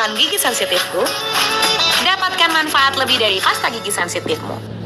perawatan gigi sensitifku, dapatkan manfaat lebih dari pasta gigi sensitifmu.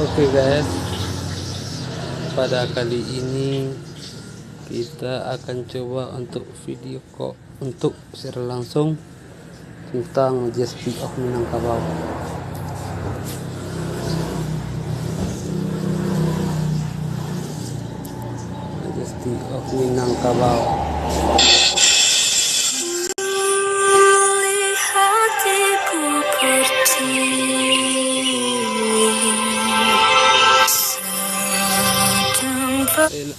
Oke guys, pada kali ini kita akan coba untuk video call untuk secara langsung tentang Majesty of Minangkabau. Majesty of Minangkabau.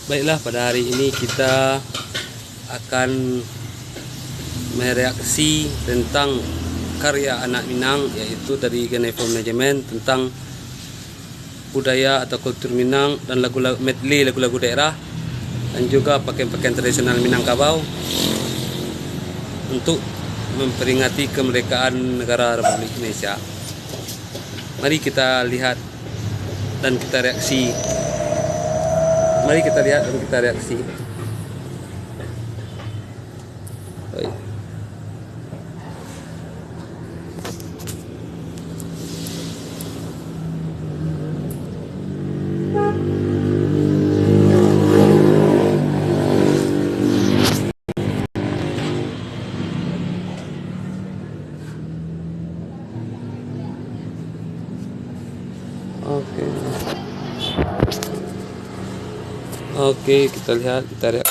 Baiklah, pada hari ini kita akan mereaksi tentang karya anak Minang, yaitu dari Genevo Management, tentang budaya atau kultur Minang dan lagu-lagu medley, lagu-lagu daerah, dan juga pakaian-pakaian tradisional Minangkabau untuk memperingati kemerdekaan negara Republik Indonesia. Mari kita lihat dan kita reaksi. Mari kita lihat dan kita reaksi. Baik. Oke, kita lihat, kita lihat.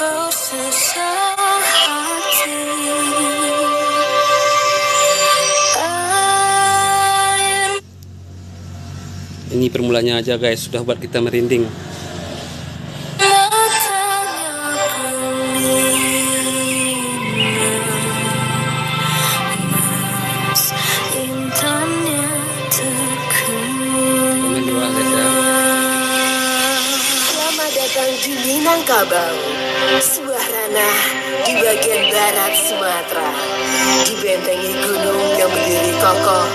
Ini permulanya aja guys, sudah buat kita merinding. Di Minangkabau, sebuah ranah di bagian barat Sumatera, dibentengi gunung yang berdiri kokoh,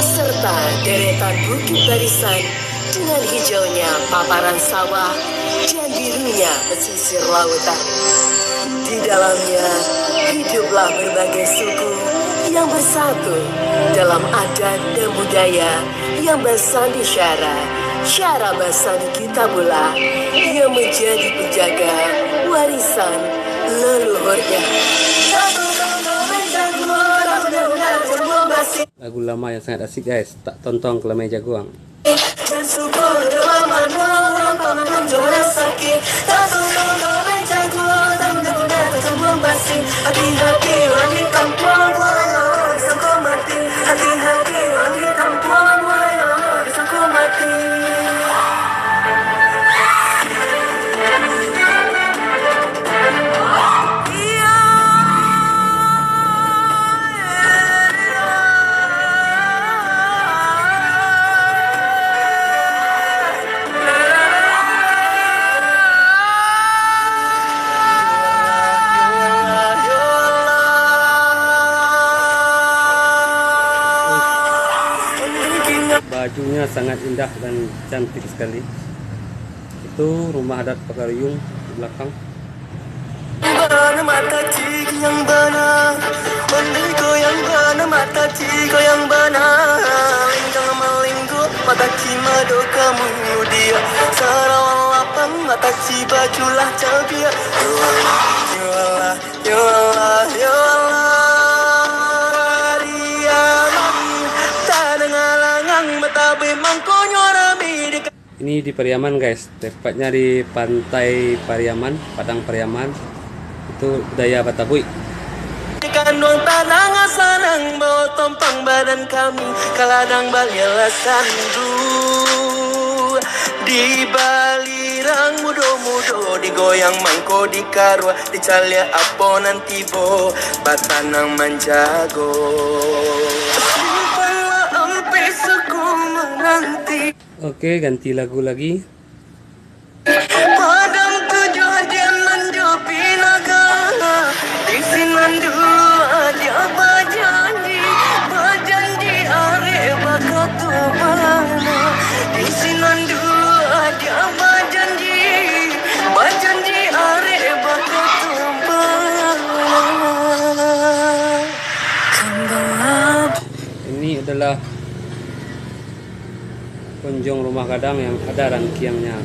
serta deretan bukit barisan dengan hijaunya paparan sawah dan birunya pesisir lautan. Di dalamnya hiduplah berbagai suku yang bersatu dalam adat dan budaya yang bersandi syara Basani Kitabullah yang menjadi penjaga warisan leluhurnya. Lagu lama yang sangat asik guys, tak tonton Kelamai Jagoang. Bajunya sangat indah dan cantik sekali. Itu rumah adat Pagaruyung di belakang. Ini di Pariaman guys, tepatnya di pantai Pariaman, Padang Pariaman. yaitu budaya Batapuy. Kandung tanang asanang bawa tompang badan kami kaladang balila sandu di balirang mudo-mudo digoyang mangko di karwa di calia aponan tibo batanang manjago simpanlah ampe suku menanti. Oke, ganti lagu lagi. Padang tujuh hadian menjopi naga di sinan dulu aja bajanji are bakatu bana di sinan dulu aja bajanji are bakatu bana kembang. Ini adalah kunjung rumah gadang yang ada rangkiangnya.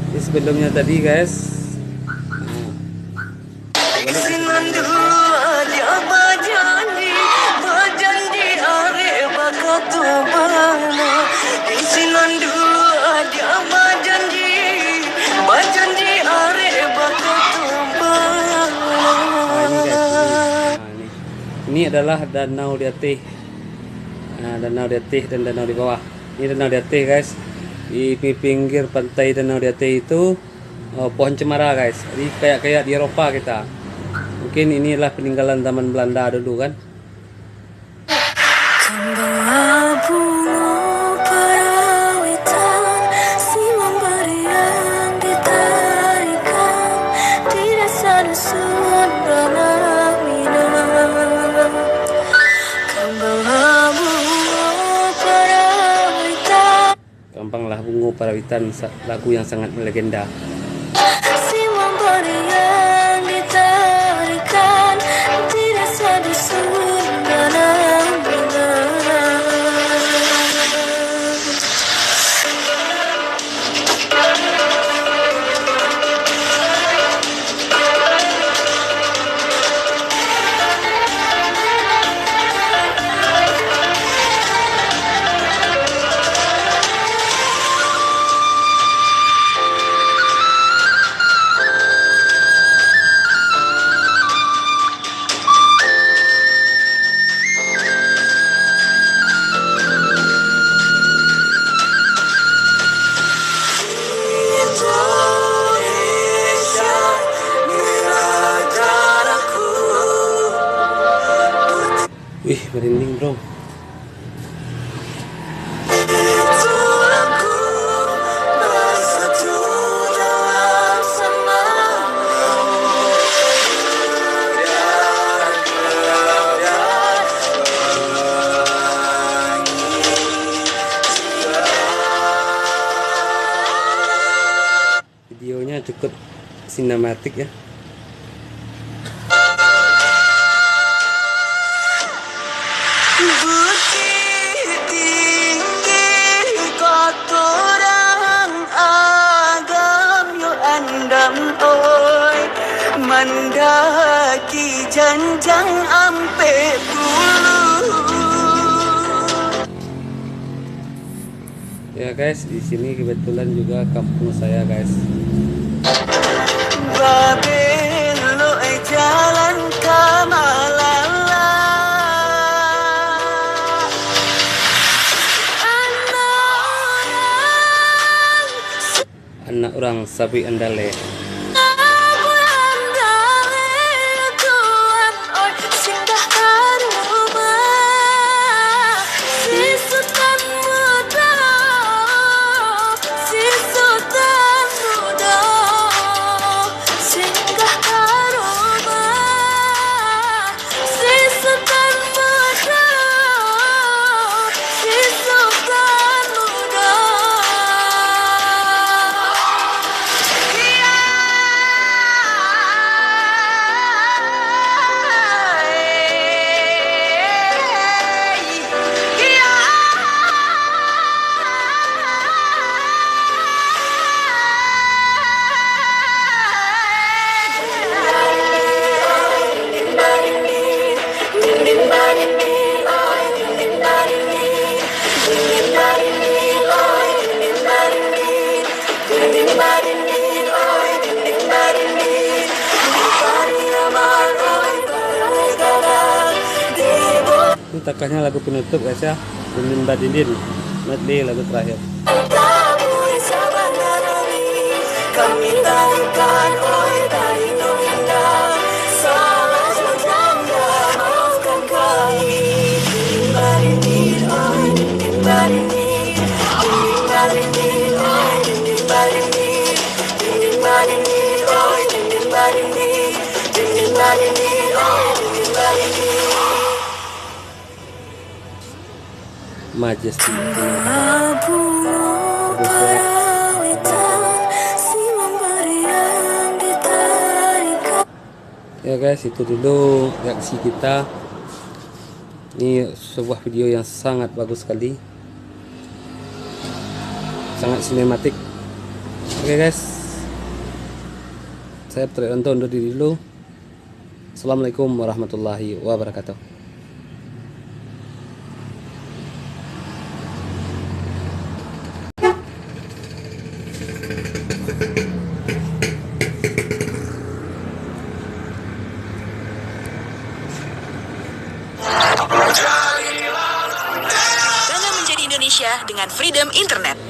Ini sebelumnya tadi guys. Sinan dulu aja bajanji are bakatu bana di sinan dulu aja bajanji are bakatu bana. Ini adalah danau di atas. Danau di atas dan danau di bawah. Ini danau di atas guys. Di pinggir pantai danau di atas itu pohon cemara guys. Jadi kayak di Eropa kita. Mungkin inilah peninggalan zaman Belanda dulu kan. Kampanglah Bungo Parawitan, lagu yang sangat melegenda. Wih, merinding bro. Videonya cukup sinematik ya. Bukit tinggi kotoran agam yo andam oi mendaki janjang ampe dulu. Ya guys, di sini kebetulan juga kampung saya guys. Babelo jalan Kamalala. Anak orang sapi andale. Yeah. Ini takahnya lagu penutup guys ya. Dindin Badindin, medley lagu terakhir. Kami tarikan oi dari indah, salah sejanda maafkan kami. Dinding badindin oi dinding badindin, dinding badindin oi dinding badindin, dinding badindin oi dinding badindin, dinding badindin oi dinding badindin. Majesty. Ya guys, itu dulu reaksi kita. Ini sebuah video yang sangat bagus sekali, sangat sinematik. Oke guys, saya Trianto undur diri dulu. Assalamualaikum warahmatullahi wabarakatuh. Bangga menjadi Indonesia dengan Freedom Internet.